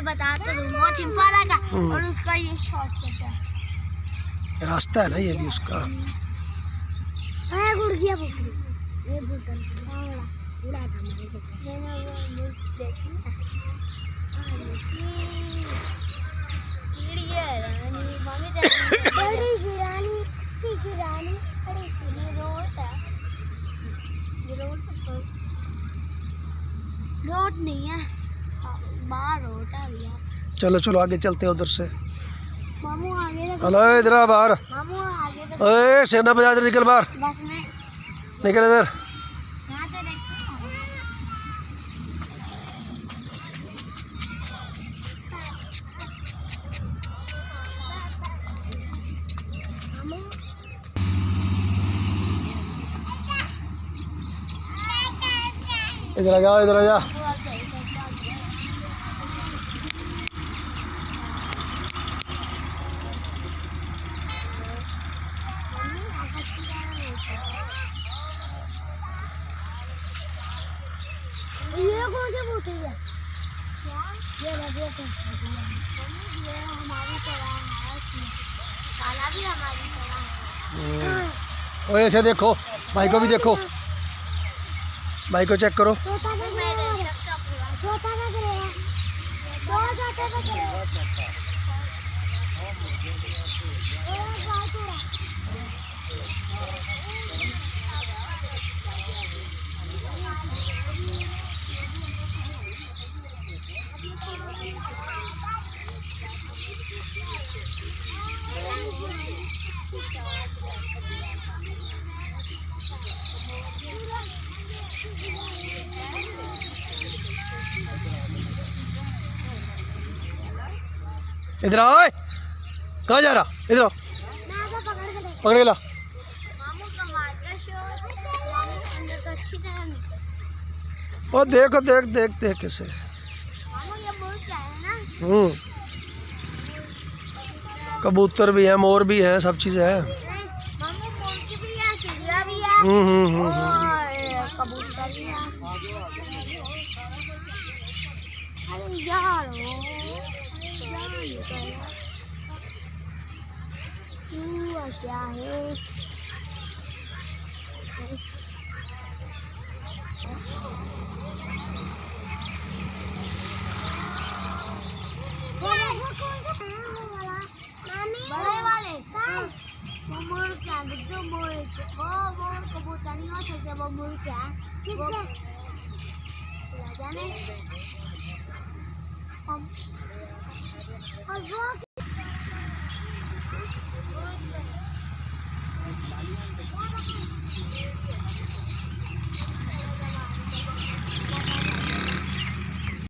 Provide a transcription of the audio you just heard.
बता तो दूँ वो चिंपाला का और उसका ये शॉर्टकट है, रास्ता है ना ये भी उसका। गुड़ गया बकरी ये बुटन उड़ा था मेरे को मैंने वो देखी कीड़िया रानी मम्मी बड़ी सी रानी तीसरी रानी बड़ी सी रोट है ये रोट नहीं है बाहर रोट है भैया। चलो चलो आगे चलते हैं उधर से। मामू आगे हेलो इधर आ बाहर। मामू आगे ओए सेना बजा इधर निकल बाहर, बस में निकल इधर। यहाँ से देखते हो इधर आ जा इधर आ जा। ये कौन सी बूटी है क्या ये लगे तो ये हमारी तरह है काला भी हमारी तरह है। ओए ऐसे देखो, भाई को भी देखो, भाई को चेक करो। इधर आओ, कहाँ जा रहा? इधर आओ, पकड़ के ला। मामू का मार्का शॉट अंदर तो अच्छी तरह निकल। ओ देखो देख देख देख कैसे। मामू ये मुर्गा है ना, कबूतर भी है, मोर भी है, सब चीज़ है। मामू मुर्गी भी है, चिड़िया भी है और कबूतर भी है। अरे यार क्या है बड़े वाले वो मोर क्या जो मोर वो कबूतर नहीं हो सकते, वो मोर क्या वो जाने और वो